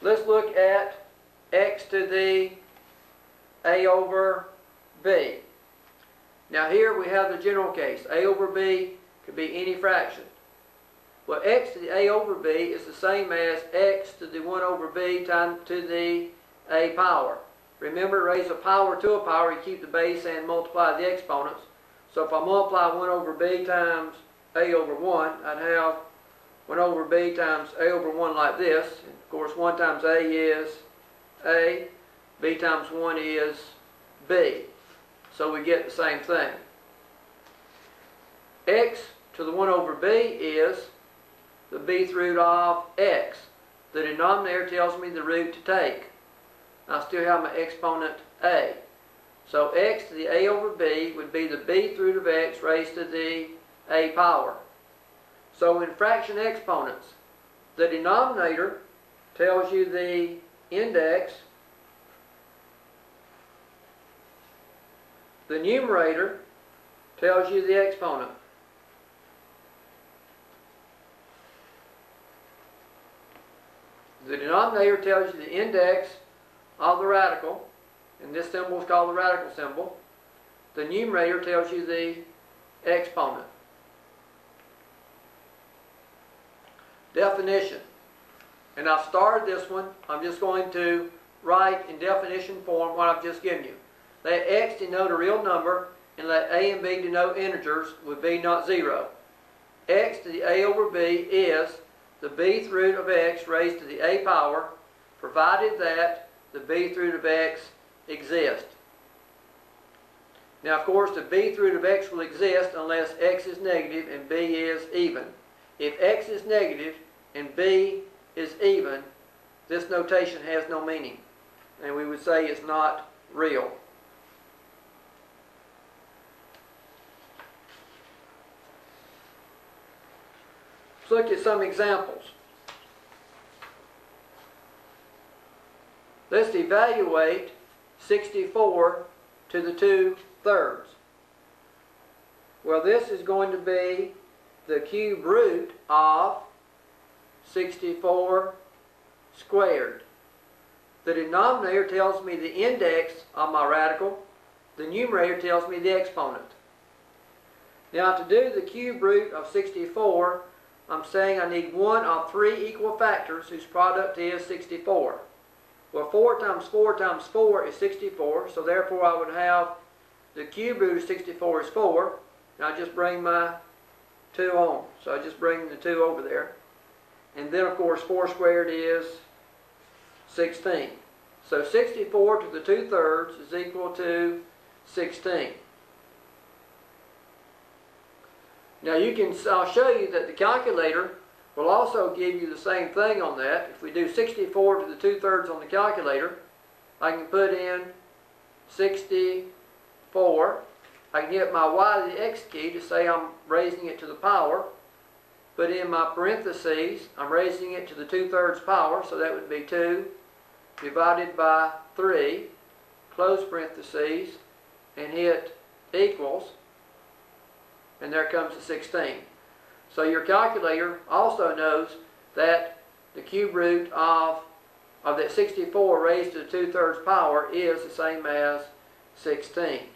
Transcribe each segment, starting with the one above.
let's look at x to the a over b. Now here we have the general case. A over b could be any fraction. Well, x to the a over b is the same as x to the 1 over b times to the a power. Remember, raise a power to a power, you keep the base and multiply the exponents. So if I multiply 1 over b times a over 1, I'd have 1 over b times a over 1 like this. And of course, 1 times a is a, b times 1 is b. So we get the same thing. X to the 1 over b is the bth root of x. The denominator tells me the root to take. I still have my exponent a. So x to the a over b would be the bth root of x raised to the a power. So in fraction exponents, the denominator tells you the index, the numerator tells you the exponent. The denominator tells you the index of the radical, and this symbol is called the radical symbol. The numerator tells you the exponent. Definition. And I've started this one. I'm just going to write in definition form what I've just given you. Let x denote a real number, and let a and b denote integers with b not 0. X to the a over b is the bth root of x raised to the a power, provided that the bth root of x exists. Now, of course, the bth root of x will exist unless x is negative and b is even. If x is negative and b is even, this notation has no meaning, and we would say it's not real. Let's look at some examples. Let's evaluate 64 to the 2/3. Well, this is going to be the cube root of 64 squared. The denominator tells me the index of my radical. The numerator tells me the exponent. Now, to do the cube root of 64, I'm saying I need one of 3 equal factors whose product is 64. Well, 4 times 4 times 4 is 64, so therefore I would have the cube root of 64 is 4, and I just bring my 2 on. So I just bring the 2 over there. And then, of course, 4 squared is 16. So 64 to the 2/3 is equal to 16. Now I'll show you that the calculator will also give you the same thing on that. If we do 64 to the 2/3 on the calculator, I can put in 64. I can hit my y to the x key to say I'm raising it to the power. Put in my parentheses, I'm raising it to the 2/3 power, so that would be 2 divided by 3, close parentheses, and hit equals. And there comes the 16. So your calculator also knows that the cube root of that 64 raised to the 2/3 power is the same as 16.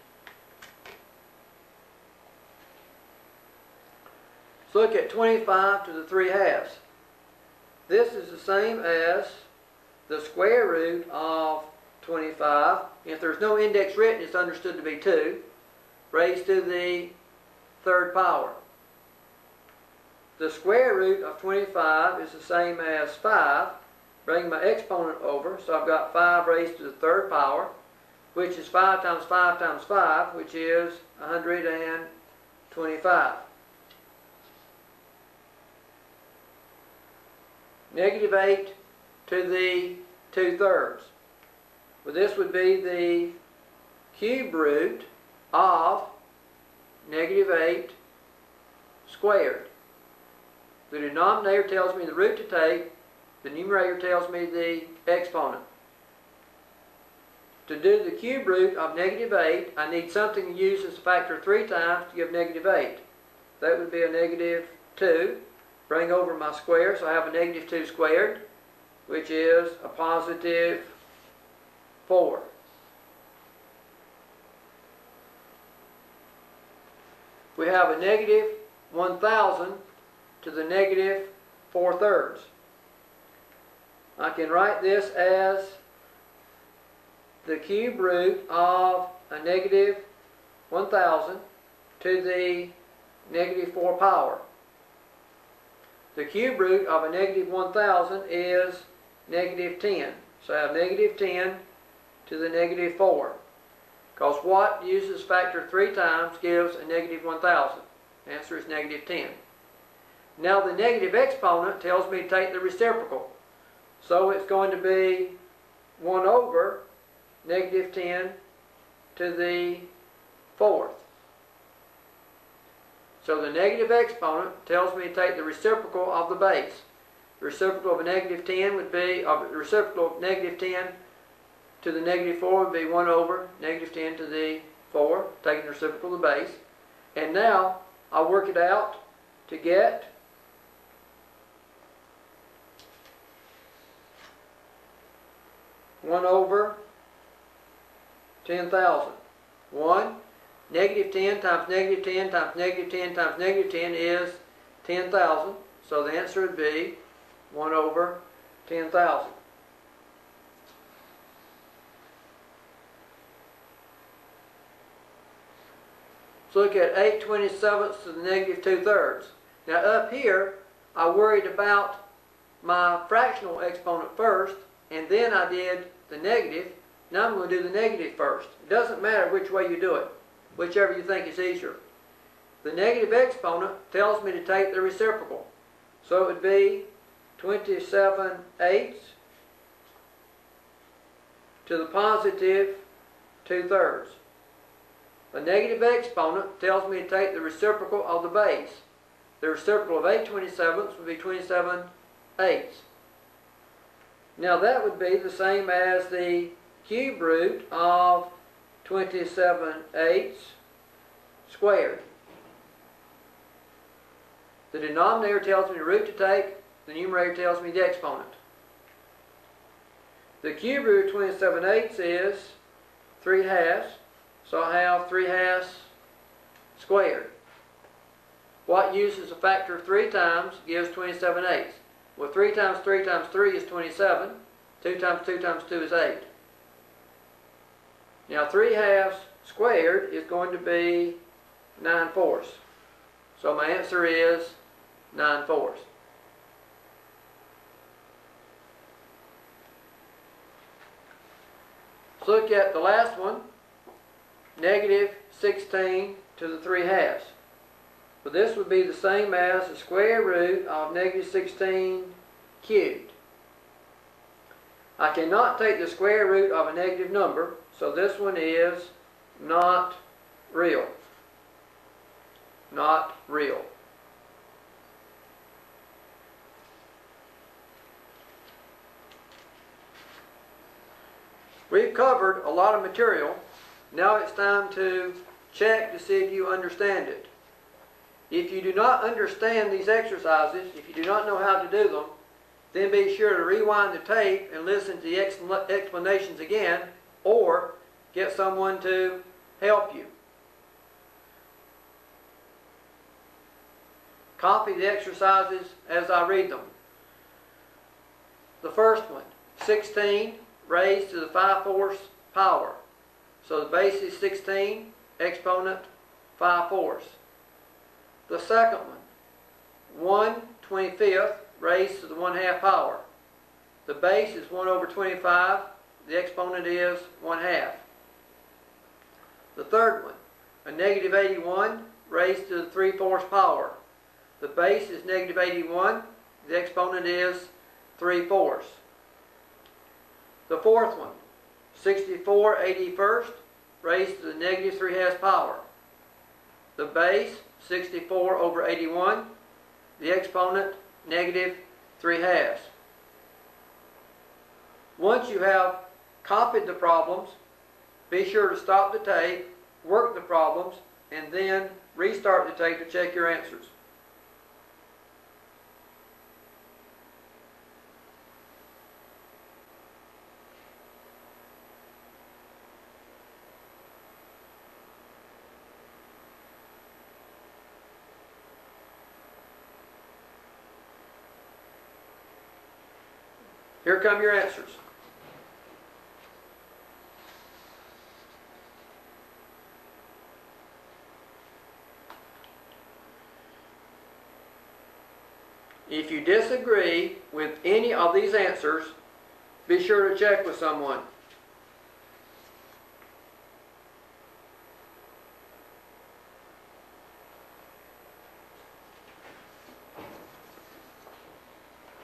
Let's look at 25 to the 3/2. This is the same as the square root of 25. If there's no index written, it's understood to be 2 raised to the 3rd power. The square root of 25 is the same as 5. Bring my exponent over, so I've got 5 raised to the 3rd power, which is 5 times 5 times 5, which is 125. -8 to the 2/3. Well, this would be the cube root of -8 squared. The denominator tells me the root to take. The numerator tells me the exponent. To do the cube root of -8, I need something to use as a factor 3 times to give -8. That would be a -2. Bring over my square, so I have a -2 squared. which is a positive 4. We have a negative 1,000 to the negative 4/3. I can write this as the cube root of a negative 1,000 to the negative 4 power. The cube root of a negative 1,000 is negative 10. So I have negative 10 to the negative 4. Because what uses factor 3 times gives a negative 1,000. The answer is negative 10. Now the negative exponent tells me to take the reciprocal. So it's going to be 1 over negative 10 to the 4th. So the negative exponent tells me to take the reciprocal of the base. The reciprocal of a negative 10 would be, the reciprocal of negative 10 to the negative 4 would be 1 over negative 10 to the 4, taking the reciprocal of the base. And now I'll work it out to get one over 10,000. 1, negative 10 times negative 10 times negative 10 times negative 10 is 10,000. So the answer would be 1 over 10,000. So look at 8/27 to the negative 2/3. Now up here, I worried about my fractional exponent first, and then I did the negative. Now I'm going to do the negative first. It doesn't matter which way you do it, whichever you think is easier. The negative exponent tells me to take the reciprocal. So it would be 27/8 to the positive 2/3. The negative exponent tells me to take the reciprocal of the base. The reciprocal of 8/27 would be 27/8. Now that would be the same as the cube root of 27/8 squared. The denominator tells me the root to take, the numerator tells me the exponent. The cube root of 27/8 is 3/2, so I have 3/2 squared. What uses a factor of 3 times gives 27/8. Well, 3 times 3 times 3 is 27. 2 times 2 times 2 is 8. Now 3/2 squared is going to be 9/4. So my answer is 9/4. Let's look at the last one. Negative 16 to the 3/2. Well, this would be the same as the square root of negative 16 cubed. I cannot take the square root of a negative number, so this one is not real. Not real. We've covered a lot of material. Now it's time to check to see if you understand it. If you do not understand these exercises, if you do not know how to do them, then be sure to rewind the tape and listen to the explanations again, or get someone to help you. Copy the exercises as I read them. The first one, 16 raised to the 5/4 power. So the base is 16, exponent 5/4. The second one, 1/25 raised to the 1/2 power. The base is 1 over 25, the exponent is 1/2. The third one, a negative 81 raised to the 3/4 power. The base is negative 81, the exponent is 3/4. The fourth one, 64/81 raised to the negative 3/2 power. The base, 64 over 81. The exponent, negative 3/2. Once you have copied the problems, be sure to stop the tape, work the problems, and then restart the tape to check your answers. Here come your answers. If you disagree with any of these answers, be sure to check with someone.